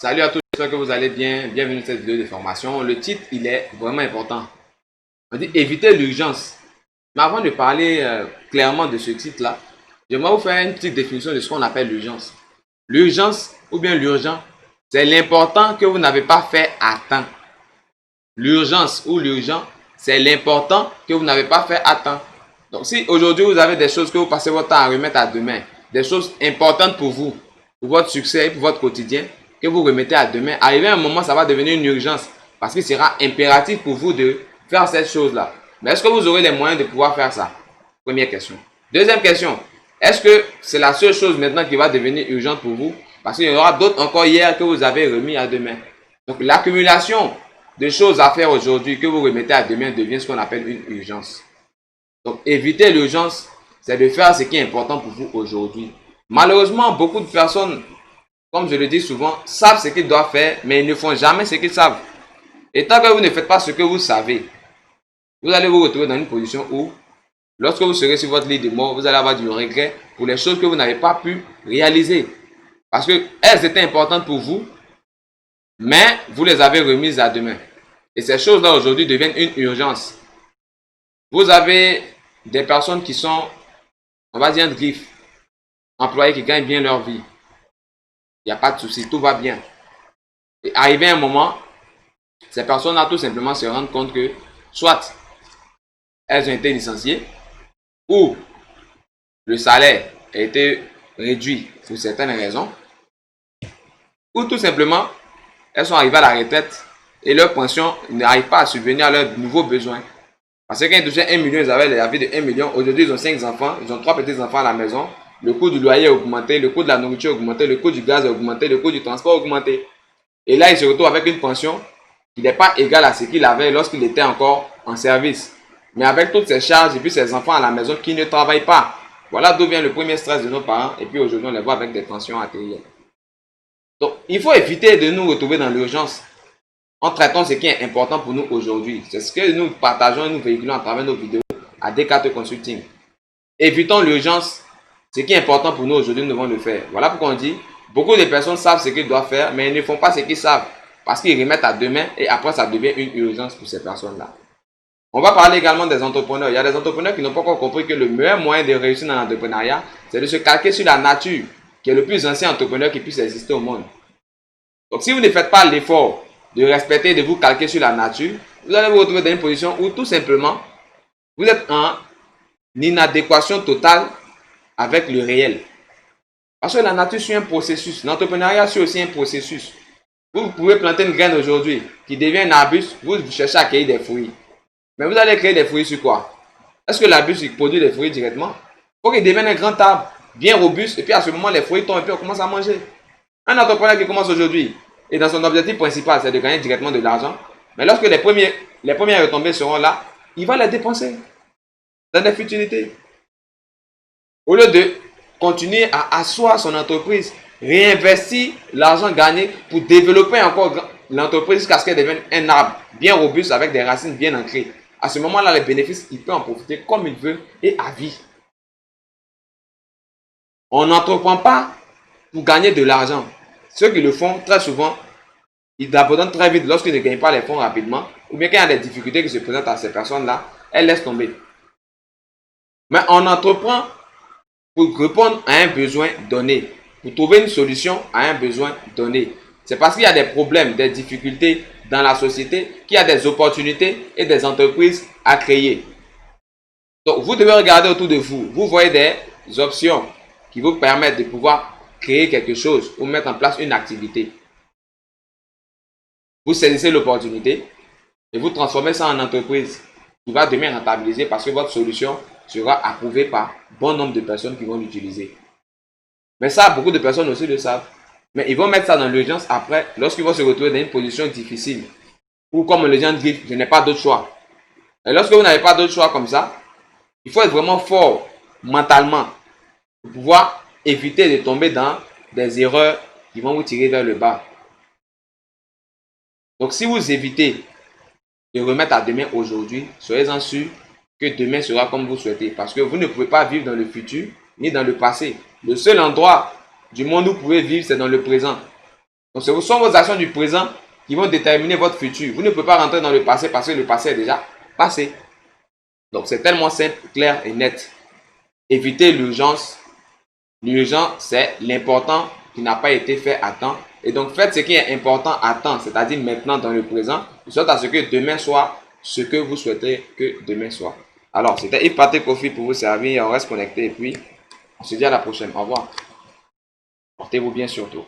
Salut à tous, j'espère que vous allez bien. Bienvenue dans cette vidéo de formation. Le titre, il est vraiment important. On dit éviter l'urgence. Mais avant de parler clairement de ce titre-là, j'aimerais vous faire une petite définition de ce qu'on appelle l'urgence. L'urgence ou bien l'urgent, c'est l'important que vous n'avez pas fait à temps. L'urgence ou l'urgent, c'est l'important que vous n'avez pas fait à temps. Donc si aujourd'hui vous avez des choses que vous passez votre temps à remettre à demain, des choses importantes pour vous, pour votre succès, pour votre quotidien, que vous remettez à demain, arrivé à un moment, ça va devenir une urgence parce qu'il sera impératif pour vous de faire cette chose-là. Mais est-ce que vous aurez les moyens de pouvoir faire ça? Première question. Deuxième question, est-ce que c'est la seule chose maintenant qui va devenir urgente pour vous? Parce qu'il y aura d'autres encore hier que vous avez remis à demain. Donc l'accumulation de choses à faire aujourd'hui que vous remettez à demain devient ce qu'on appelle une urgence. Donc éviter l'urgence, c'est de faire ce qui est important pour vous aujourd'hui. Malheureusement, beaucoup de personnes, comme je le dis souvent, savent ce qu'ils doivent faire, mais ils ne font jamais ce qu'ils savent. Et tant que vous ne faites pas ce que vous savez, vous allez vous retrouver dans une position où, lorsque vous serez sur votre lit de mort, vous allez avoir du regret pour les choses que vous n'avez pas pu réaliser. Parce qu'elles étaient importantes pour vous, mais vous les avez remises à demain. Et ces choses-là aujourd'hui deviennent une urgence. Vous avez des personnes qui sont, on va dire, griffes, employés qui gagnent bien leur vie. Il n'y a pas de souci, tout va bien. Et arrivé un moment, ces personnes-là tout simplement se rendent compte que soit elles ont été licenciées ou le salaire a été réduit pour certaines raisons ou tout simplement elles sont arrivées à la retraite et leur pension n'arrive pas à subvenir à leurs nouveaux besoins. Parce que quand ils touchaient 1 million, ils avaient la vie de 1 million. Aujourd'hui, ils ont 5 enfants, ils ont 3 petits-enfants à la maison. Le coût du loyer a augmenté, le coût de la nourriture a augmenté, le coût du gaz a augmenté, le coût du transport a augmenté. Et là, ils se retrouvent avec une pension qui n'est pas égale à ce qu'il avait lorsqu'il était encore en service. Mais avec toutes ces charges et puis ces enfants à la maison qui ne travaillent pas. Voilà d'où vient le premier stress de nos parents. Et puis aujourd'hui, on les voit avec des pensions artérielles. Donc, il faut éviter de nous retrouver dans l'urgence en traitant ce qui est important pour nous aujourd'hui. C'est ce que nous partageons et nous véhiculons à travers nos vidéos à D4 Consulting. Évitons l'urgence. Ce qui est important pour nous aujourd'hui, nous devons le faire. Voilà pourquoi on dit, beaucoup de personnes savent ce qu'ils doivent faire, mais ils ne font pas ce qu'ils savent. Parce qu'ils remettent à demain et après ça devient une urgence pour ces personnes-là. On va parler également des entrepreneurs. Il y a des entrepreneurs qui n'ont pas encore compris que le meilleur moyen de réussir dans l'entrepreneuriat, c'est de se calquer sur la nature, qui est le plus ancien entrepreneur qui puisse exister au monde. Donc si vous ne faites pas l'effort de respecter et de vous calquer sur la nature, vous allez vous retrouver dans une position où tout simplement, vous êtes en inadéquation totale avec le réel. Parce que la nature suit un processus. L'entrepreneuriat suit aussi un processus. Vous pouvez planter une graine aujourd'hui qui devient un arbuste, vous cherchez à cueillir des fruits. Mais vous allez créer des fruits sur quoi? Est-ce que l'arbuste produit des fruits directement? Il faut qu'il devienne un grand arbre, bien robuste, et puis à ce moment, les fruits tombent et puis on commence à manger. Un entrepreneur qui commence aujourd'hui, et dans son objectif principal, c'est de gagner directement de l'argent. Mais lorsque les premières retombées seront là, il va les dépenser dans des futilités. Au lieu de continuer à asseoir son entreprise, réinvestir l'argent gagné pour développer encore l'entreprise jusqu'à ce qu'elle devienne un arbre bien robuste avec des racines bien ancrées. À ce moment-là, les bénéfices, il peut en profiter comme il veut et à vie. On n'entreprend pas pour gagner de l'argent. Ceux qui le font, très souvent, ils abandonnent très vite lorsqu'ils ne gagnent pas les fonds rapidement, ou bien quand il y a des difficultés qui se présentent à ces personnes-là, elles laissent tomber. Mais on entreprend pour répondre à un besoin donné, pour trouver une solution à un besoin donné. C'est parce qu'il y a des problèmes, des difficultés dans la société qu'il y a des opportunités et des entreprises à créer. Donc, vous devez regarder autour de vous. Vous voyez des options qui vous permettent de pouvoir créer quelque chose ou mettre en place une activité. Vous saisissez l'opportunité et vous transformez ça en entreprise qui va demain rentabiliser parce que votre solution sera approuvée par bon nombre de personnes qui vont l'utiliser. Mais ça, beaucoup de personnes aussi le savent. Mais ils vont mettre ça dans l'urgence après, lorsqu'ils vont se retrouver dans une position difficile. Ou comme le gens disent, je n'ai pas d'autre choix. Et lorsque vous n'avez pas d'autre choix comme ça, il faut être vraiment fort mentalement pour pouvoir éviter de tomber dans des erreurs qui vont vous tirer vers le bas. Donc si vous évitez de remettre à demain aujourd'hui, soyez-en sûr que demain sera comme vous souhaitez. Parce que vous ne pouvez pas vivre dans le futur ni dans le passé. Le seul endroit du monde où vous pouvez vivre, c'est dans le présent. Donc, ce sont vos actions du présent qui vont déterminer votre futur. Vous ne pouvez pas rentrer dans le passé parce que le passé est déjà passé. Donc, c'est tellement simple, clair et net. Évitez l'urgence. L'urgent, c'est l'important qui n'a pas été fait à temps. Et donc, faites ce qui est important à temps, c'est-à-dire maintenant dans le présent, de sorte à ce que demain soit ce que vous souhaitez que demain soit. Alors, c'était Yves Patrick Kofi pour vous servir. On reste connecté et puis on se dit à la prochaine. Au revoir. Portez-vous bien surtout.